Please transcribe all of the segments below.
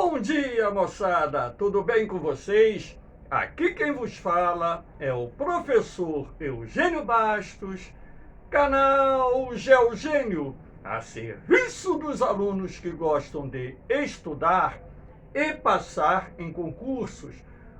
Bom dia, moçada! Tudo bem com vocês? Aqui quem vos fala é o professor Eugênio Bastos, canal Geogênio, a serviço dos alunos que gostam de estudar e passar em concursos.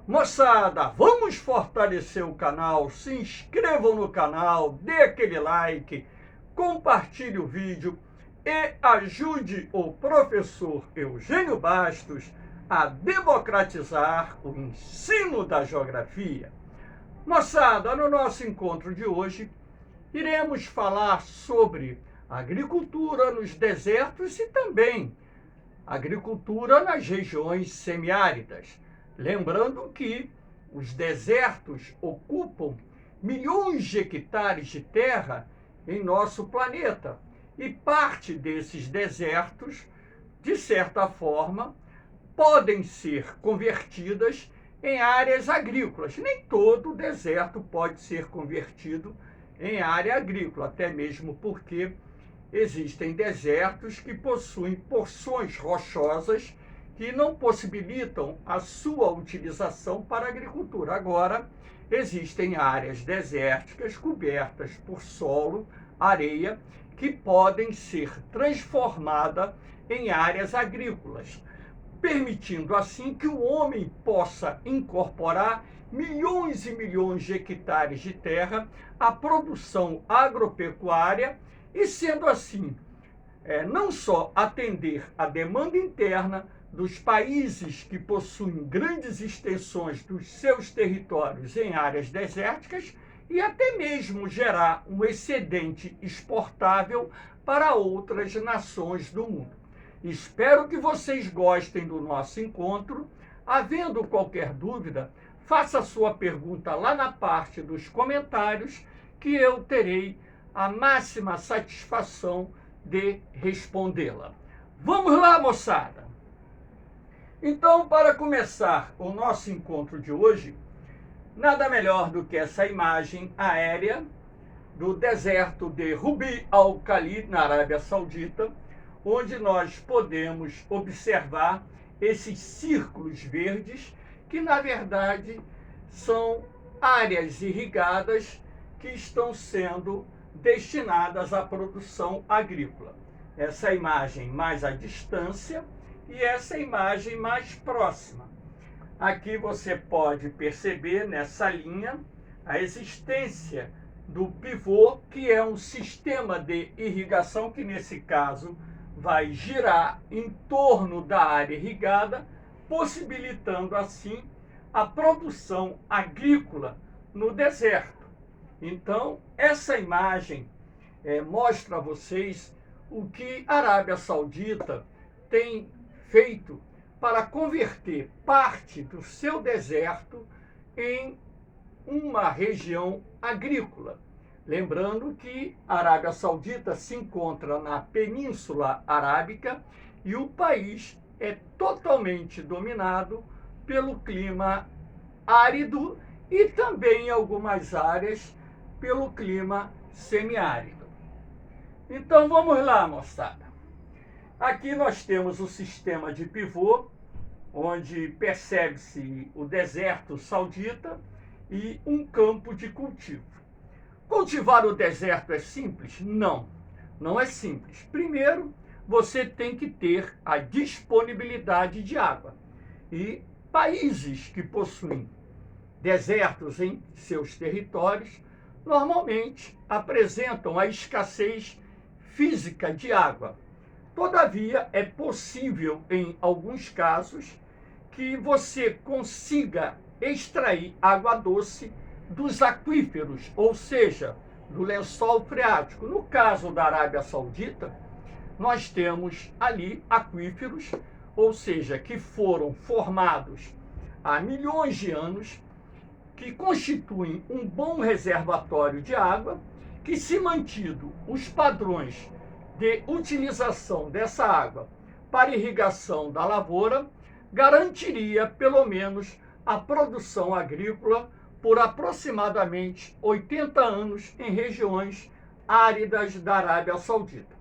Moçada, vamos fortalecer o canal, se inscrevam no canal, dê aquele like, compartilhe o vídeo e ajude o professor Eugênio Bastos a democratizar o ensino da geografia. Moçada, no nosso encontro de hoje, iremos falar sobre agricultura nos desertos e também agricultura nas regiões semiáridas. Lembrando que os desertos ocupam milhões de hectares de terra em nosso planeta. E parte desses desertos, de certa forma, podem ser convertidas em áreas agrícolas. Nem todo deserto pode ser convertido em área agrícola, até mesmo porque existem desertos que possuem porções rochosas que não possibilitam a sua utilização para a agricultura. Agora, existem áreas desérticas cobertas por solo, areia, que podem ser transformadas em áreas agrícolas, permitindo assim que o homem possa incorporar milhões e milhões de hectares de terra à produção agropecuária e, sendo assim, não só atender a demanda interna dos países que possuem grandes extensões dos seus territórios em áreas desérticas, e até mesmo gerar um excedente exportável para outras nações do mundo. Espero que vocês gostem do nosso encontro. Havendo qualquer dúvida, faça sua pergunta lá na parte dos comentários, que eu terei a máxima satisfação de respondê-la. Vamos lá, moçada! Então, para começar o nosso encontro de hoje, nada melhor do que essa imagem aérea do deserto de Rub' al-Khali, na Arábia Saudita, onde nós podemos observar esses círculos verdes, que na verdade são áreas irrigadas que estão sendo destinadas à produção agrícola. Essa imagem mais à distância e essa imagem mais próxima. Aqui você pode perceber nessa linha a existência do pivô, que é um sistema de irrigação que nesse caso vai girar em torno da área irrigada, possibilitando assim a produção agrícola no deserto. Então, essa imagem mostra a vocês o que a Arábia Saudita tem feito para converter parte do seu deserto em uma região agrícola. Lembrando que a Arábia Saudita se encontra na Península Arábica e o país é totalmente dominado pelo clima árido e também em algumas áreas pelo clima semiárido. Então vamos lá, moçada. Aqui nós temos o sistema de pivô, onde percebe-se o deserto saudita e um campo de cultivo. Cultivar o deserto é simples? Não, não é simples. Primeiro, você tem que ter a disponibilidade de água. E países que possuem desertos em seus territórios, normalmente apresentam a escassez física de água. Todavia, é possível, em alguns casos, que você consiga extrair água doce dos aquíferos, ou seja, do lençol freático. No caso da Arábia Saudita, nós temos ali aquíferos, ou seja, que foram formados há milhões de anos, que constituem um bom reservatório de água, que, se mantido os padrões de utilização dessa água para irrigação da lavoura, garantiria pelo menos a produção agrícola por aproximadamente 80 anos em regiões áridas da Arábia Saudita.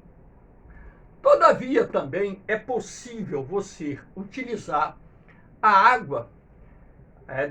Todavia, também é possível você utilizar a água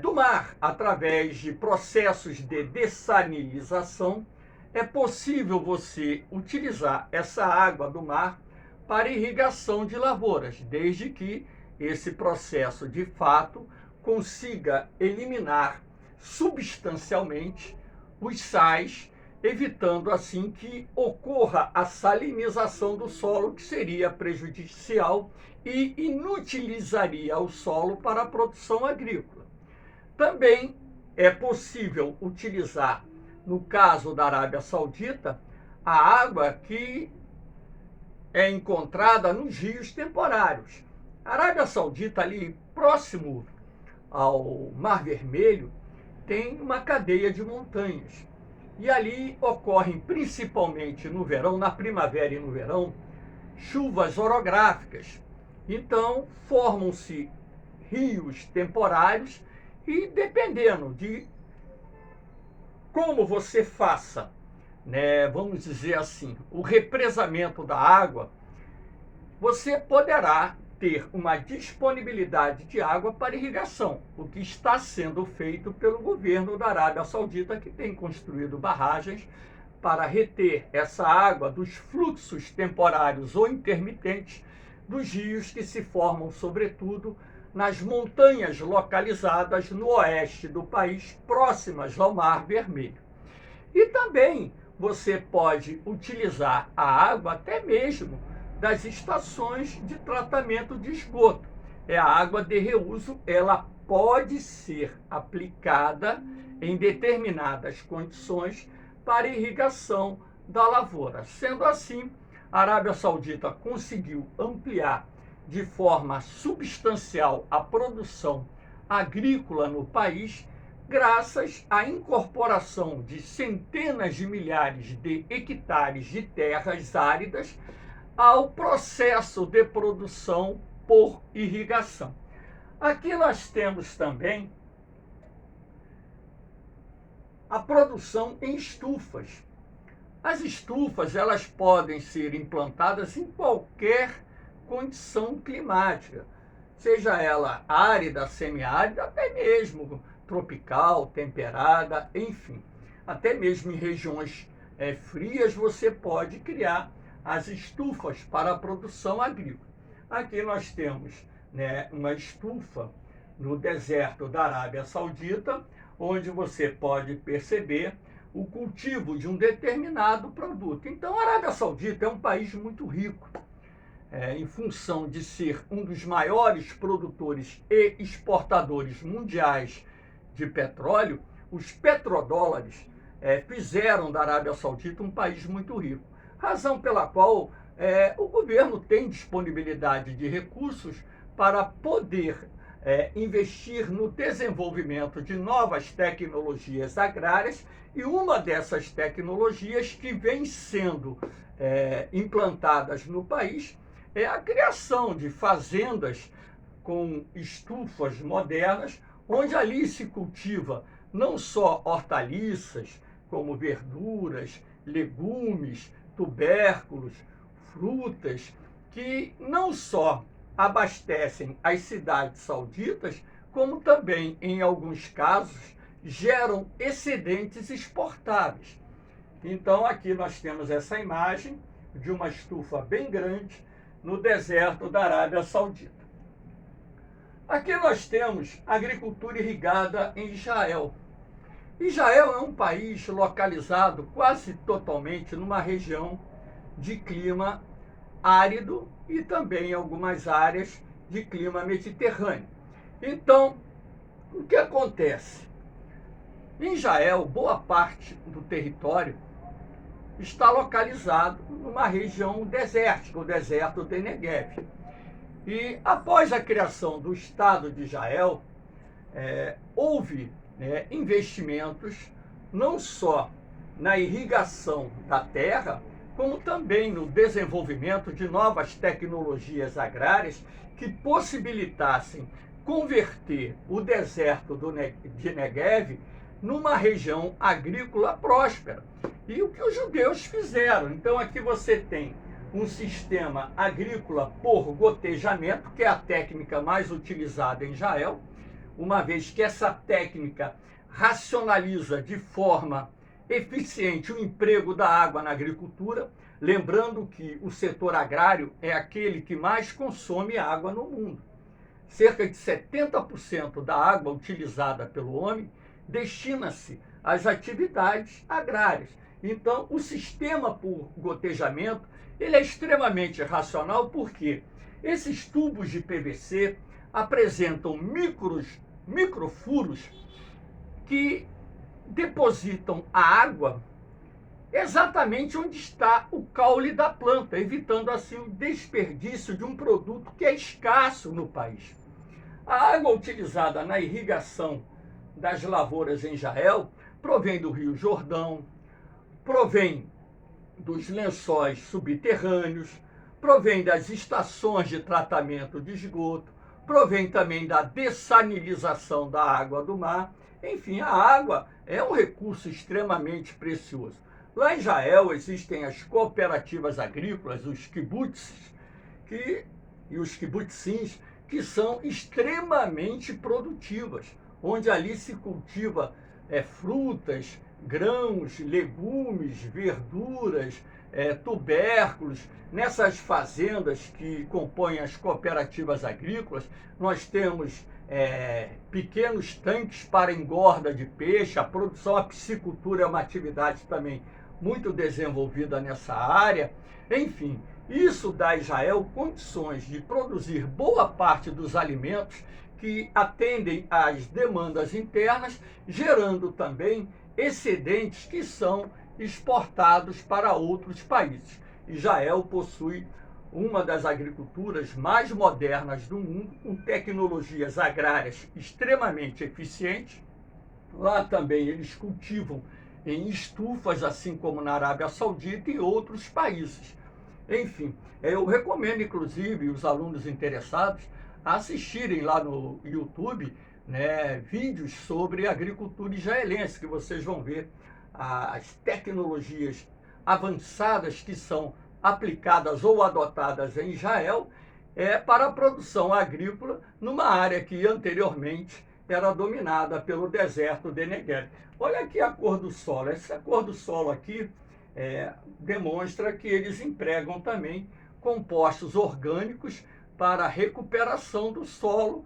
do mar através de processos de dessalinização. É possível você utilizar essa água do mar para irrigação de lavouras, desde que esse processo, de fato, consiga eliminar substancialmente os sais, evitando assim que ocorra a salinização do solo, que seria prejudicial e inutilizaria o solo para a produção agrícola. Também é possível utilizar, no caso da Arábia Saudita, a água que é encontrada nos rios temporários. A Arábia Saudita, ali próximo ao Mar Vermelho, tem uma cadeia de montanhas. E ali ocorrem, principalmente no verão, na primavera e no verão, chuvas orográficas. Então, formam-se rios temporários e, dependendo de como você faça, vamos dizer assim, o represamento da água, você poderá ter uma disponibilidade de água para irrigação, o que está sendo feito pelo governo da Arábia Saudita, que tem construído barragens para reter essa água dos fluxos temporários ou intermitentes dos rios que se formam, sobretudo, nas montanhas localizadas no oeste do país, próximas ao Mar Vermelho. E também você pode utilizar a água até mesmo das estações de tratamento de esgoto. É a água de reuso, ela pode ser aplicada em determinadas condições para irrigação da lavoura. Sendo assim, a Arábia Saudita conseguiu ampliar de forma substancial a produção agrícola no país, graças à incorporação de centenas de milhares de hectares de terras áridas ao processo de produção por irrigação. Aqui nós temos também a produção em estufas. As estufas, elas podem ser implantadas em qualquer condição climática, seja ela árida, semiárida, até mesmo tropical, temperada, enfim. Até mesmo em regiões frias você pode criar as estufas para a produção agrícola. Aqui nós temos uma estufa no deserto da Arábia Saudita, onde você pode perceber o cultivo de um determinado produto. Então, a Arábia Saudita é um país muito rico, em função de ser um dos maiores produtores e exportadores mundiais de petróleo. Os petrodólares fizeram da Arábia Saudita um país muito rico, razão pela qual o governo tem disponibilidade de recursos para poder investir no desenvolvimento de novas tecnologias agrárias, e uma dessas tecnologias que vem sendo implantadas no país é a criação de fazendas com estufas modernas, onde ali se cultiva não só hortaliças, como verduras, legumes, tubérculos, frutas, que não só abastecem as cidades sauditas, como também, em alguns casos, geram excedentes exportáveis. Então, aqui nós temos essa imagem de uma estufa bem grande no deserto da Arábia Saudita. Aqui nós temos agricultura irrigada em Israel. Israel é um país localizado quase totalmente numa região de clima árido e também algumas áreas de clima mediterrâneo. Então, o que acontece? Em Israel, boa parte do território está localizado numa região desértica, o deserto de Negev. E após a criação do Estado de Israel, houve investimentos não só na irrigação da terra, como também no desenvolvimento de novas tecnologias agrárias que possibilitassem converter o deserto de Negev numa região agrícola próspera. E o que os judeus fizeram? Então aqui você tem um sistema agrícola por gotejamento, que é a técnica mais utilizada em Israel, uma vez que essa técnica racionaliza de forma eficiente o emprego da água na agricultura, lembrando que o setor agrário é aquele que mais consome água no mundo. Cerca de 70% da água utilizada pelo homem destina-se às atividades agrárias. Então, o sistema por gotejamento ele é extremamente racional porque esses tubos de PVC apresentam microfuros que depositam a água exatamente onde está o caule da planta, evitando assim o desperdício de um produto que é escasso no país. A água utilizada na irrigação das lavouras em Israel provém do Rio Jordão, provém dos lençóis subterrâneos, provém das estações de tratamento de esgoto, provém também da dessalinização da água do mar. Enfim, a água é um recurso extremamente precioso. Lá em Israel existem as cooperativas agrícolas, os kibbutzes, e os kibbutzins, que são extremamente produtivas, onde ali se cultiva frutas, grãos, legumes, verduras, tubérculos. Nessas fazendas que compõem as cooperativas agrícolas, nós temos pequenos tanques para engorda de peixe, a produção, a piscicultura é uma atividade também muito desenvolvida nessa área. Enfim, isso dá a Israel condições de produzir boa parte dos alimentos que atendem às demandas internas, gerando também excedentes que são exportados para outros países. Israel possui uma das agriculturas mais modernas do mundo, com tecnologias agrárias extremamente eficientes. Lá também eles cultivam em estufas, assim como na Arábia Saudita e outros países. Enfim, eu recomendo, inclusive, os alunos interessados a assistirem lá no YouTube, né, vídeos sobre agricultura israelense, que vocês vão ver as tecnologias avançadas que são aplicadas ou adotadas em Israel para a produção agrícola numa área que anteriormente era dominada pelo deserto de Negev. Olha aqui a cor do solo. Essa cor do solo aqui demonstra que eles empregam também compostos orgânicos para a recuperação do solo,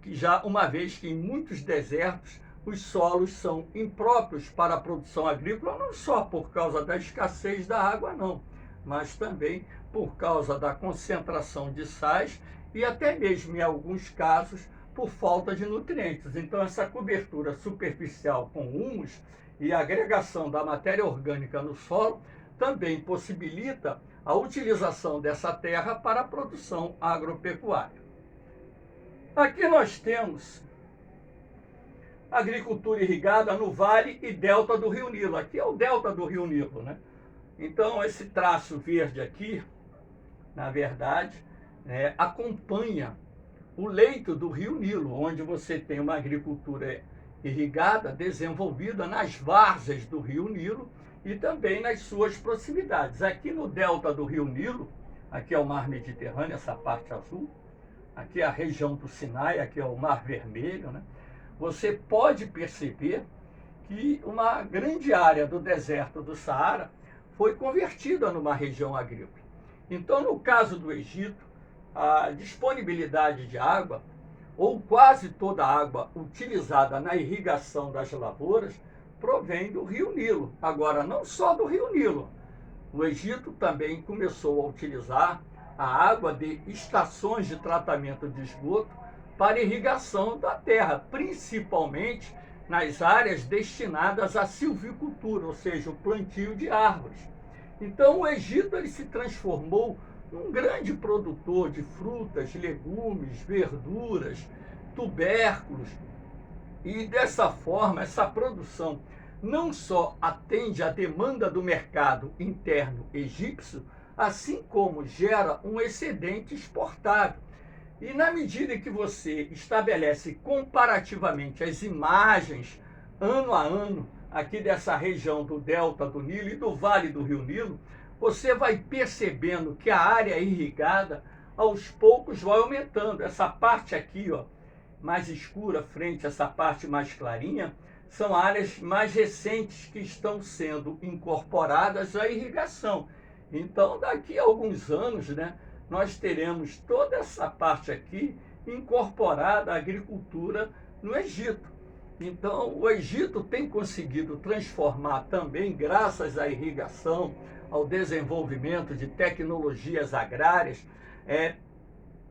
que já uma vez que em muitos desertos os solos são impróprios para a produção agrícola, não só por causa da escassez da água, não, mas também por causa da concentração de sais e até mesmo, em alguns casos, por falta de nutrientes. Então, essa cobertura superficial com humus e a agregação da matéria orgânica no solo também possibilita a utilização dessa terra para a produção agropecuária. Aqui nós temos agricultura irrigada no vale e delta do Rio Nilo. Aqui é o delta do Rio Nilo, né? Então, esse traço verde aqui, na verdade, acompanha o leito do Rio Nilo, onde você tem uma agricultura irrigada desenvolvida nas várzeas do Rio Nilo e também nas suas proximidades. Aqui no delta do Rio Nilo, aqui é o Mar Mediterrâneo, essa parte azul, aqui é a região do Sinai, aqui é o Mar Vermelho, né? Você pode perceber que uma grande área do deserto do Saara foi convertida numa região agrícola. Então, no caso do Egito, a disponibilidade de água, ou quase toda a água utilizada na irrigação das lavouras, provém do Rio Nilo. Agora, não só do Rio Nilo. O Egito também começou a utilizar a água de estações de tratamento de esgoto para irrigação da terra, principalmente nas áreas destinadas à silvicultura, ou seja, o plantio de árvores. Então, o Egito ele se transformou num grande produtor de frutas, legumes, verduras, tubérculos. E dessa forma, essa produção não só atende à demanda do mercado interno egípcio, assim como gera um excedente exportável. E na medida que você estabelece comparativamente as imagens ano a ano aqui dessa região do delta do Nilo e do vale do Rio Nilo, você vai percebendo que a área irrigada, aos poucos, vai aumentando. Essa parte aqui, ó, mais escura, frente a essa parte mais clarinha, são áreas mais recentes que estão sendo incorporadas à irrigação. Então, daqui a alguns anos, né, nós teremos toda essa parte aqui incorporada à agricultura no Egito. Então, o Egito tem conseguido transformar também, graças à irrigação, ao desenvolvimento de tecnologias agrárias,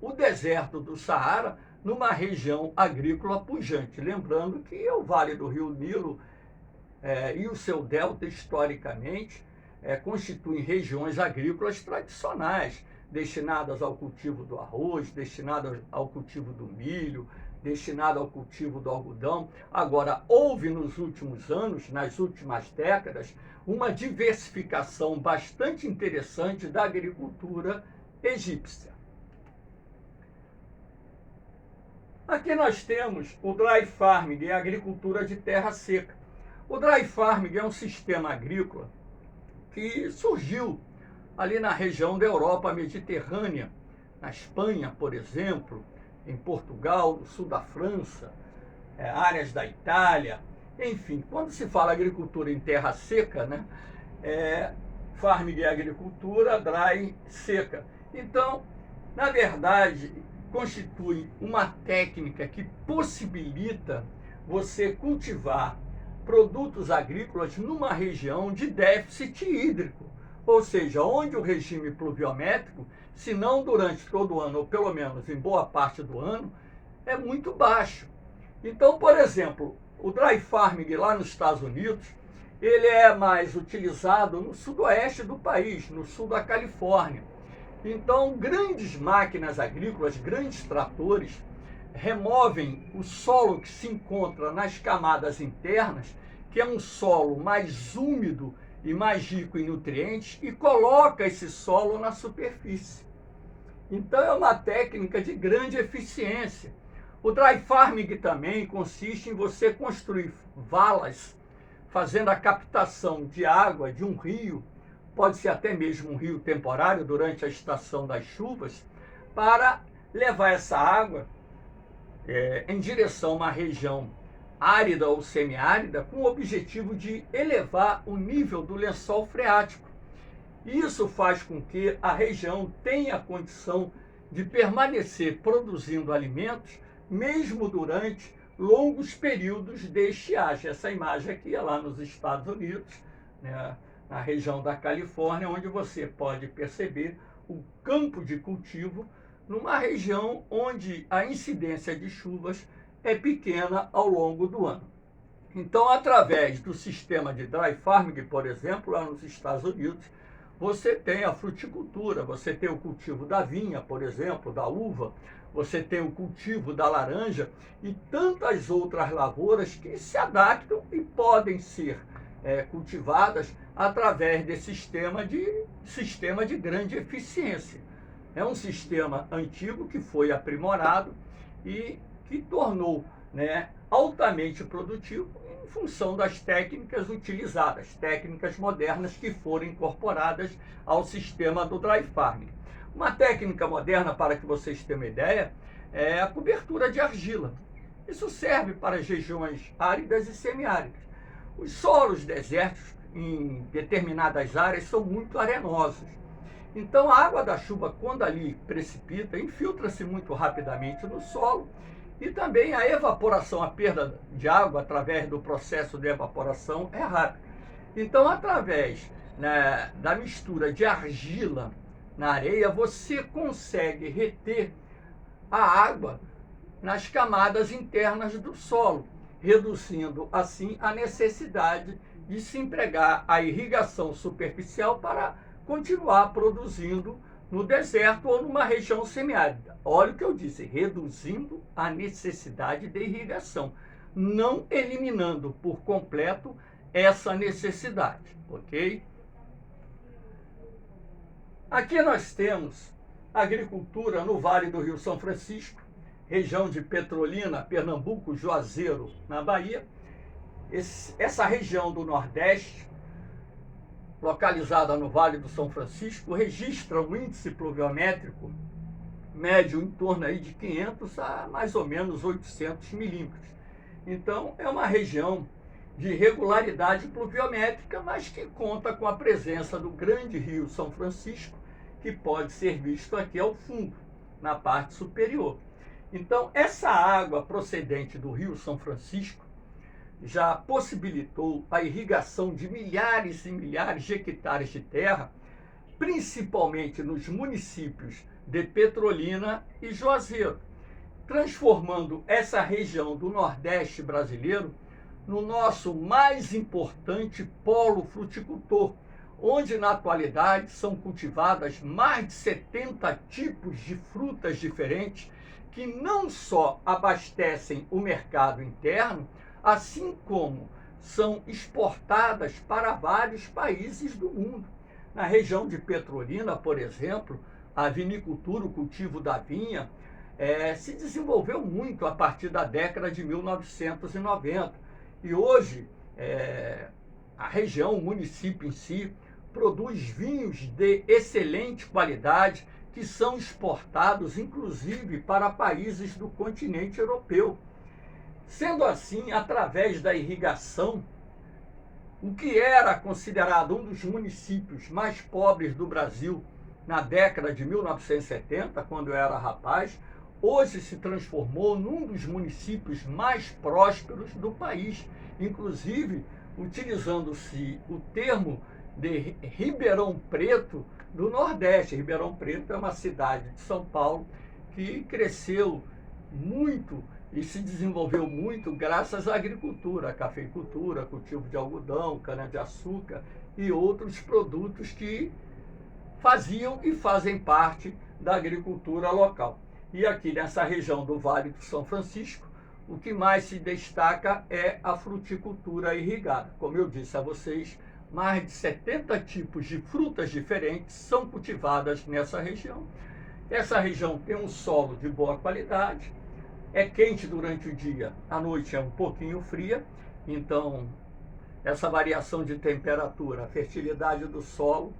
o deserto do Saara numa região agrícola pujante. Lembrando que o Vale do Rio Nilo e o seu delta, historicamente, constituem regiões agrícolas tradicionais, destinadas ao cultivo do arroz, destinadas ao cultivo do milho, destinado ao cultivo do algodão. Agora, houve nos últimos anos, nas últimas décadas, uma diversificação bastante interessante da agricultura egípcia. Aqui nós temos o dry farming, a agricultura de terra seca. O dry farming é um sistema agrícola que surgiu ali na região da Europa mediterrânea, na Espanha, por exemplo, em Portugal, no sul da França, áreas da Itália, enfim. Quando se fala agricultura em terra seca, né, farming é agricultura, dry, seca. Então, na verdade, constitui uma técnica que possibilita você cultivar produtos agrícolas numa região de déficit hídrico, ou seja, onde o regime pluviométrico, se não durante todo o ano, ou pelo menos em boa parte do ano, é muito baixo. Então, por exemplo, o dry farming lá nos Estados Unidos, ele é mais utilizado no sudoeste do país, no sul da Califórnia. Então, grandes máquinas agrícolas, grandes tratores, removem o solo que se encontra nas camadas internas, que é um solo mais úmido e mais rico em nutrientes, e coloca esse solo na superfície. Então, é uma técnica de grande eficiência. O dry farming também consiste em você construir valas, fazendo a captação de água de um rio, pode ser até mesmo um rio temporário durante a estação das chuvas, para levar essa água em direção a uma região árida ou semiárida, com o objetivo de elevar o nível do lençol freático. Isso faz com que a região tenha a condição de permanecer produzindo alimentos, mesmo durante longos períodos de estiagem. Essa imagem aqui é lá nos Estados Unidos, né, na região da Califórnia, onde você pode perceber o campo de cultivo numa região onde a incidência de chuvas é pequena ao longo do ano. Então, através do sistema de dry farming, por exemplo, lá nos Estados Unidos, você tem a fruticultura, você tem o cultivo da vinha, por exemplo, da uva, você tem o cultivo da laranja e tantas outras lavouras que se adaptam e podem ser cultivadas através desse sistema de grande eficiência. É um sistema antigo que foi aprimorado e que tornou, né, altamente produtivo em função das técnicas utilizadas, técnicas modernas que foram incorporadas ao sistema do dry farming. Uma técnica moderna, para que vocês tenham uma ideia, é a cobertura de argila. Isso serve para as regiões áridas e semiáridas. Os solos desérticos em determinadas áreas são muito arenosos. Então, a água da chuva, quando ali precipita, infiltra-se muito rapidamente no solo, e também a evaporação, a perda de água através do processo de evaporação é rápida. Então, através, né, da mistura de argila na areia, você consegue reter a água nas camadas internas do solo, reduzindo assim a necessidade de se empregar a irrigação superficial para continuar produzindo no deserto ou numa região semiárida. Olha o que eu disse, reduzindo a necessidade de irrigação, não eliminando por completo essa necessidade, ok? Aqui nós temos agricultura no Vale do Rio São Francisco, região de Petrolina, Pernambuco, Juazeiro, na Bahia. Essa região do Nordeste localizada no Vale do São Francisco, registra um índice pluviométrico médio em torno aí de 500 a mais ou menos 800 milímetros. Então, é uma região de regularidade pluviométrica, mas que conta com a presença do grande rio São Francisco, que pode ser visto aqui ao fundo, na parte superior. Então, essa água procedente do rio São Francisco já possibilitou a irrigação de milhares e milhares de hectares de terra, principalmente nos municípios de Petrolina e Juazeiro, transformando essa região do Nordeste brasileiro no nosso mais importante polo fruticultor, onde na atualidade são cultivadas mais de 70 tipos de frutas diferentes que não só abastecem o mercado interno, assim como são exportadas para vários países do mundo. Na região de Petrolina, por exemplo, a vinicultura, o cultivo da vinha, se desenvolveu muito a partir da década de 1990. E hoje, a região, o município em si, produz vinhos de excelente qualidade que são exportados, inclusive, para países do continente europeu. Sendo assim, através da irrigação, o que era considerado um dos municípios mais pobres do Brasil na década de 1970, quando eu era rapaz, hoje se transformou num dos municípios mais prósperos do país, inclusive utilizando-se o termo de Ribeirão Preto do Nordeste. Ribeirão Preto é uma cidade de São Paulo que cresceu muito e se desenvolveu muito graças à agricultura, à cafeicultura, cultivo de algodão, cana-de-açúcar e outros produtos que faziam e fazem parte da agricultura local. E aqui nessa região do Vale do São Francisco, o que mais se destaca é a fruticultura irrigada. Como eu disse a vocês, mais de 70 tipos de frutas diferentes são cultivadas nessa região. Essa região tem um solo de boa qualidade, é quente durante o dia, à noite é um pouquinho fria, então essa variação de temperatura, a fertilidade do solo,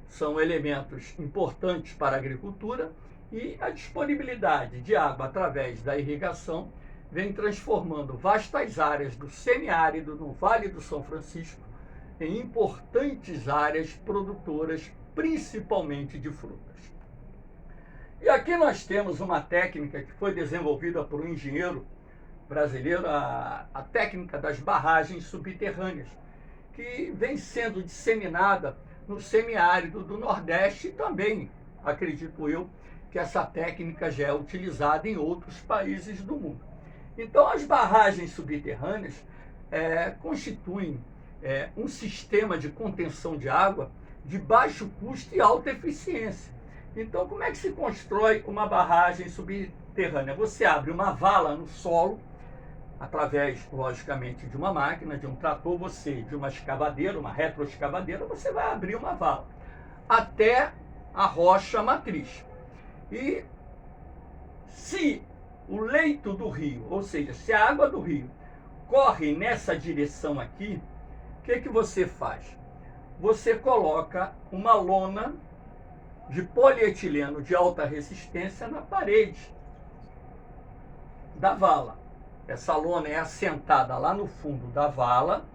são elementos importantes para a agricultura, e a disponibilidade de água através da irrigação vem transformando vastas áreas do semiárido no Vale do São Francisco em importantes áreas produtoras, principalmente de frutas. E aqui nós temos uma técnica que foi desenvolvida por um engenheiro brasileiro, a técnica das barragens subterrâneas, que vem sendo disseminada no semiárido do Nordeste e também, acredito eu, que essa técnica já é utilizada em outros países do mundo. Então, as barragens subterrâneas constituem um sistema de contenção de água de baixo custo e alta eficiência. Então, como é que se constrói uma barragem subterrânea? Você abre uma vala no solo, através, logicamente, de uma máquina, de um trator, de uma escavadeira, uma retroescavadeira, você vai abrir uma vala até a rocha matriz. E se o leito do rio, ou seja, se a água do rio corre nessa direção aqui, o que você faz? Você coloca uma lona de polietileno de alta resistência na parede da vala. Essa lona é assentada lá no fundo da vala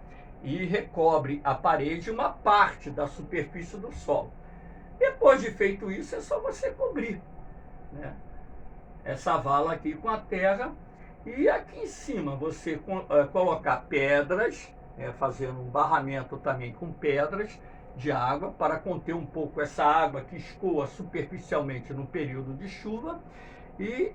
e recobre a parede uma parte da superfície do solo. Depois de feito isso, é só você cobrir, né, essa vala aqui com a terra, e aqui em cima você colocar pedras, fazendo um barramento também com pedras de água para conter um pouco essa água que escoa superficialmente no período de chuva, e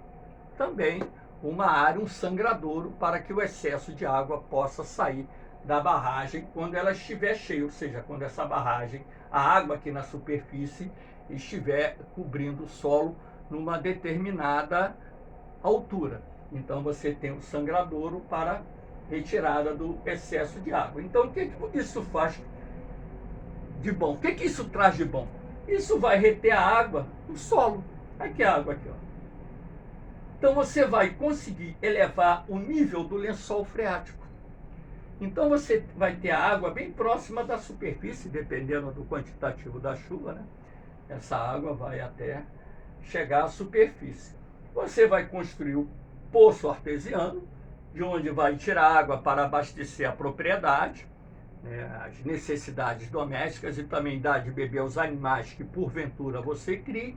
também uma área, um sangradouro, para que o excesso de água possa sair da barragem quando ela estiver cheia, ou seja, quando essa barragem, a água aqui na superfície, estiver cobrindo o solo numa determinada altura. Então você tem um sangradouro para retirada do excesso de água. Então o que isso faz de bom? O que isso traz de bom? Isso vai reter a água no solo. Aqui a água aqui, ó. Então você vai conseguir elevar o nível do lençol freático. Então você vai ter a água bem próxima da superfície, dependendo do quantitativo da chuva, né? Essa água vai até chegar à superfície. Você vai construir o poço artesiano, de onde vai tirar água para abastecer a propriedade, né, as necessidades domésticas e também dar de beber aos animais que porventura você crie.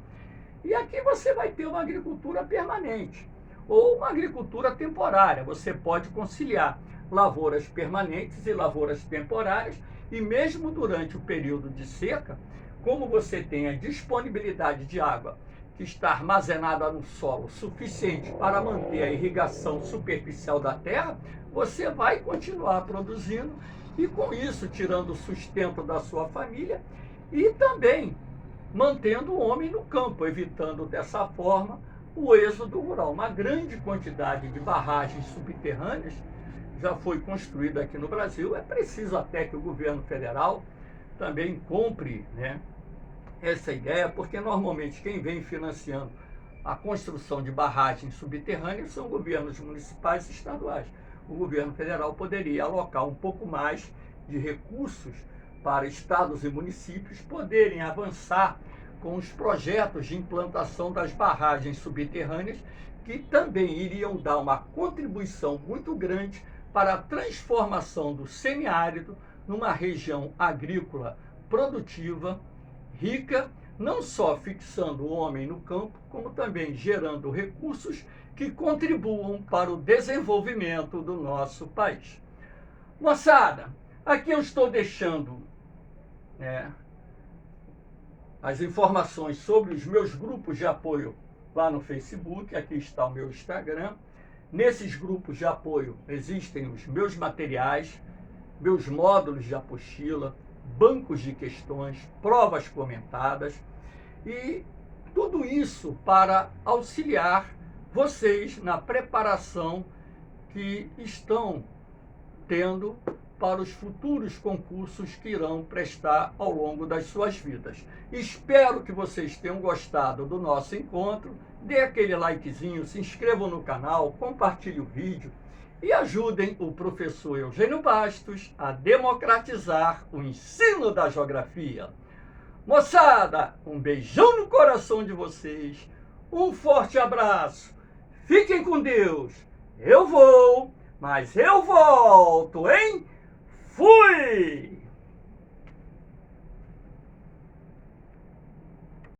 E aqui você vai ter uma agricultura permanente ou uma agricultura temporária. Você pode conciliar lavouras permanentes e lavouras temporárias, e mesmo durante o período de seca, como você tem a disponibilidade de água que está armazenada no solo suficiente para manter a irrigação superficial da terra, você vai continuar produzindo e com isso tirando o sustento da sua família e também mantendo o homem no campo, evitando dessa forma o êxodo rural. Uma grande quantidade de barragens subterrâneas já foi construída aqui no Brasil. É preciso até que o governo federal também compre, né, essa ideia, porque normalmente quem vem financiando a construção de barragens subterrâneas são governos municipais e estaduais. O governo federal poderia alocar um pouco mais de recursos para estados e municípios poderem avançar com os projetos de implantação das barragens subterrâneas, que também iriam dar uma contribuição muito grande para a transformação do semiárido numa região agrícola produtiva, rica, não só fixando o homem no campo, como também gerando recursos que contribuam para o desenvolvimento do nosso país. Moçada, aqui eu estou deixando as informações sobre os meus grupos de apoio lá no Facebook. Aqui está o meu Instagram. Nesses grupos de apoio existem os meus materiais, meus módulos de apostila, bancos de questões, provas comentadas e tudo isso para auxiliar vocês na preparação que estão tendo para os futuros concursos que irão prestar ao longo das suas vidas. Espero que vocês tenham gostado do nosso encontro. Dê aquele likezinho, se inscrevam no canal, compartilhem o vídeo e ajudem o professor Eugênio Bastos a democratizar o ensino da geografia. Moçada, um beijão no coração de vocês, um forte abraço, fiquem com Deus, eu vou, mas eu volto, hein? Fui!